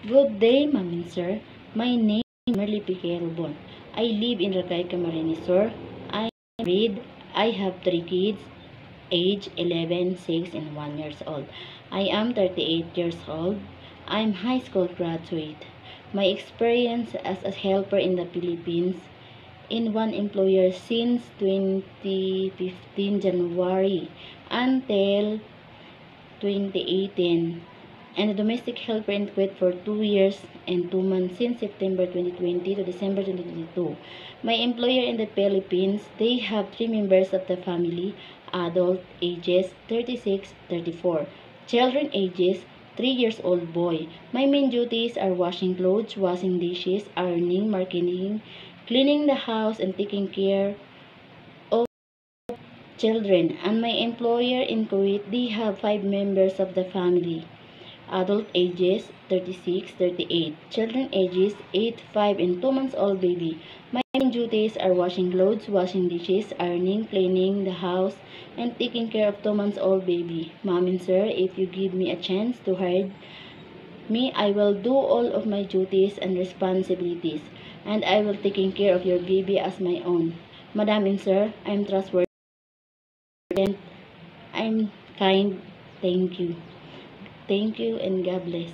Good day, ma'am and sir. My name is Merly Piquero. I live in Ragay, Camarines, sir. I am married. I have 3 kids, age 11, 6, and 1 years old. I am 38 years old. I am high school graduate. My experience as a helper in the Philippines in one employer since 2015 January until 2018, and a domestic helper in Kuwait for 2 years and 2 months since September 2020 to December 2022. My employer in the Philippines, they have 3 members of the family, adult ages 36-34, children ages 3 years old boy. My main duties are washing clothes, washing dishes, ironing, marketing, cleaning the house, and taking care of children. And my employer in Kuwait, they have 5 members of the family, adult ages 36-38, children ages 8, 5, and 2 months old baby. My main duties are washing clothes, washing dishes, ironing, cleaning the house, and taking care of 2 months old baby. Mom and sir, if you give me a chance to hire me, I will do all of my duties and responsibilities, and I will taking care of your baby as my own. Madam and sir, I am trustworthy and I'm kind. Thank you. Thank you and God bless.